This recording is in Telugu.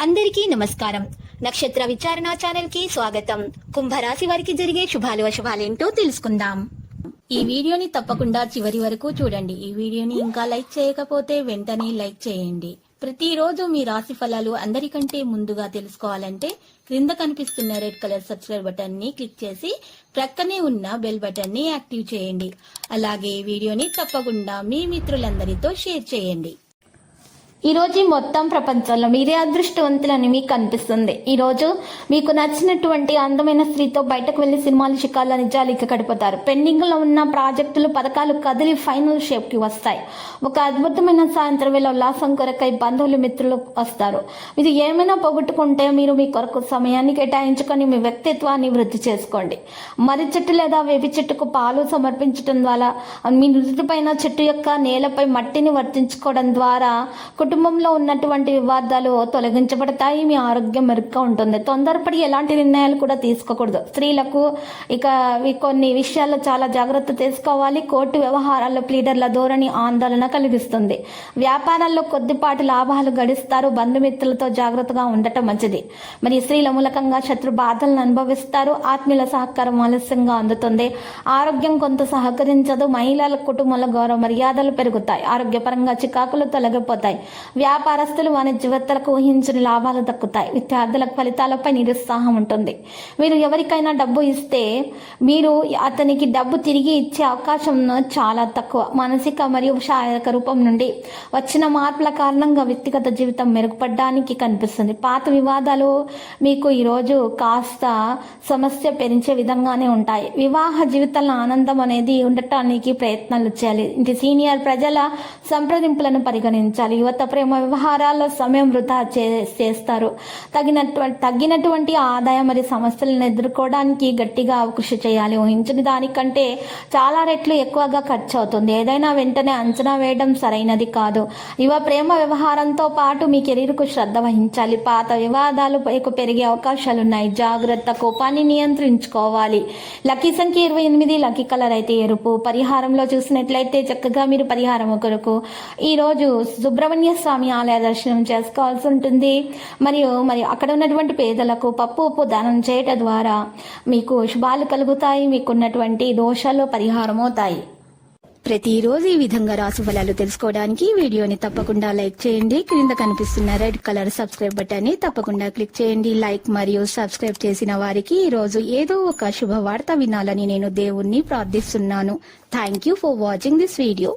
అందరికీ నమస్కారం. నక్షత్ర విచారణ ఛానల్ కి స్వాగతం. కుంభరాశి వారికి జరిగే శుభాలు అశుభాలేంటో తెలుసుకుందాం. ఈ వీడియోని తప్పకుండా చివరి వరకు చూడండి. ఈ వీడియోని ఇంకా లైక్ చేయకపోతే వెంటనే లైక్ చేయండి. ప్రతిరోజు మీ రాశి ఫలాలు అందరికంటే ముందుగా తెలుసుకోవాలంటే క్రింద కనిపిస్తున్న రెడ్ కలర్ సబ్స్క్రైబ్ బటన్ ని క్లిక్ చేసి ప్రక్కనే ఉన్న బెల్ బటన్ ని యాక్టివ్ చేయండి. అలాగే ఈ వీడియోని తప్పకుండా మీ మిత్రులందరితో షేర్ చేయండి. ఈ రోజు మొత్తం ప్రపంచంలో మీరే అదృష్టవంతులని మీకు అనిపిస్తుంది. ఈ రోజు మీకు నచ్చినటువంటి అందమైన స్త్రీతో బయటకు వెళ్లి సినిమాలు షికార్ల నిజాలికి గడిపోతారు. పెండింగ్ లో ఉన్న ప్రాజెక్టులు పథకాలు కదిలి ఫైనల్ షేప్ కి వస్తాయి. ఒక అద్భుతమైన సాయంత్రం వేళ ఉల్లాసం కొరకై బంధువులు మిత్రులు వస్తారు. మీరు ఏమైనా పోగొట్టుకుంటే మీరు మీ కొరకు సమయాన్ని కేటాయించుకొని మీ వ్యక్తిత్వాన్ని వృద్ధి చేసుకోండి. మర్రి చెట్టు లేదా వేపి చెట్టుకు పాలు సమర్పించడం ద్వారా మీ నుదుటిపైన చెట్టు యొక్క నేలపై మట్టిని వర్తించుకోవడం ద్వారా కుటుంబంలో ఉన్నటువంటి వివాదాలు తొలగించబడతాయి. మీ ఆరోగ్యం మెరుగ్గా ఉంటుంది. తొందరపడి ఎలాంటి నిర్ణయాలు కూడా తీసుకోకూడదు. స్త్రీలకు కొన్ని విషయాల్లో చాలా జాగ్రత్త తీసుకోవాలి. కోర్టు వ్యవహారాల్లో ప్లీడర్ల ధోరణి ఆందోళన కలిగిస్తుంది. వ్యాపారాల్లో కొద్దిపాటి లాభాలు గడిస్తారు. బంధుమిత్రులతో జాగ్రత్తగా ఉండటం మంచిది. మరి స్త్రీల మూలకంగా శత్రు బాధలను అనుభవిస్తారు. ఆత్మీయుల సహకారం ఆలస్యంగా అందుతుంది. ఆరోగ్యం కొంత సహకరించదు. మహిళల కుటుంబంలో గౌరవ మర్యాదలు పెరుగుతాయి. ఆరోగ్యపరంగా చికాకులు తొలగిపోతాయి. వ్యాపారస్తులు వాణిజ్యవేత్తలకు ఊహించని లాభాలు దక్కుతాయి. విద్యార్థులకు ఫలితాలపై నిరుత్సాహం ఉంటుంది. మీరు ఎవరికైనా డబ్బు ఇస్తే మీరు అతనికి డబ్బు తిరిగి ఇచ్చే అవకాశం చాలా తక్కువ. మానసిక మరియు శారీరక రూపం నుండి వచ్చిన మార్పుల కారణంగా వ్యక్తిగత జీవితం మెరుగుపడడానికి కనిపిస్తుంది. పాత వివాదాలు మీకు ఈరోజు కాస్త సమస్య పెంచే విధంగానే ఉంటాయి. వివాహ జీవితంలో ఆనందం అనేది ఉండటానికి ప్రయత్నాలు చేయాలి. ఇంటి సీనియర్ ప్రజల సంప్రదింపులను పరిగణించాలి. యువత ప్రేమ వ్యవహారాల్లో సమయం వృధా చేస్తారు. తగ్గినటువంటి ఆదాయం మరియు సమస్యలను ఎదుర్కోవడానికి గట్టిగా కృషి చేయాలి. ఊహించిన దానికంటే చాలా రెట్లు ఎక్కువగా ఖర్చు అవుతుంది. ఏదైనా వెంటనే అంచనా వేయడం సరైనది కాదు. యువ ప్రేమ వ్యవహారంతో పాటు మీ కెరీర్కు శ్రద్ధ వహించాలి. పాత వివాదాలు పెరిగే అవకాశాలున్నాయి. జాగ్రత్త. కోపాన్ని నియంత్రించుకోవాలి. లక్కీ సంఖ్య 28. లక్కీ కలర్ అయితే ఎరుపు. పరిహారంలో చూసినట్లయితే చక్కగా మీరు పరిహారం కొరకు ఈరోజు సుబ్రహ్మణ్య స్వామి ఆలయ దర్శనం చేసుకోవాల్సి ఉంటుంది. మరియు అక్కడ ఉన్నటువంటి పేదలకు పప్పు ఉప్పు దానం చేయటం ద్వారా మీకు శుభాలు కలుగుతాయి. మీకున్నటువంటి దోషాలు పరిహారం అవుతాయి. ప్రతిరోజు ఈ విధంగా రాశి ఫలాలు తెలుసుకోవడానికి వీడియోని తప్పకుండా లైక్ చేయండి. క్రింద కనిపిస్తున్న రెడ్ కలర్ సబ్స్క్రైబ్ బటన్ ని తప్పకుండా క్లిక్ చేయండి. లైక్ మరియు సబ్స్క్రైబ్ చేసిన వారికి ఈ రోజు ఏదో ఒక శుభవార్త వినాలని నేను దేవుణ్ణి ప్రార్థిస్తున్నాను. Thank you for watching this video.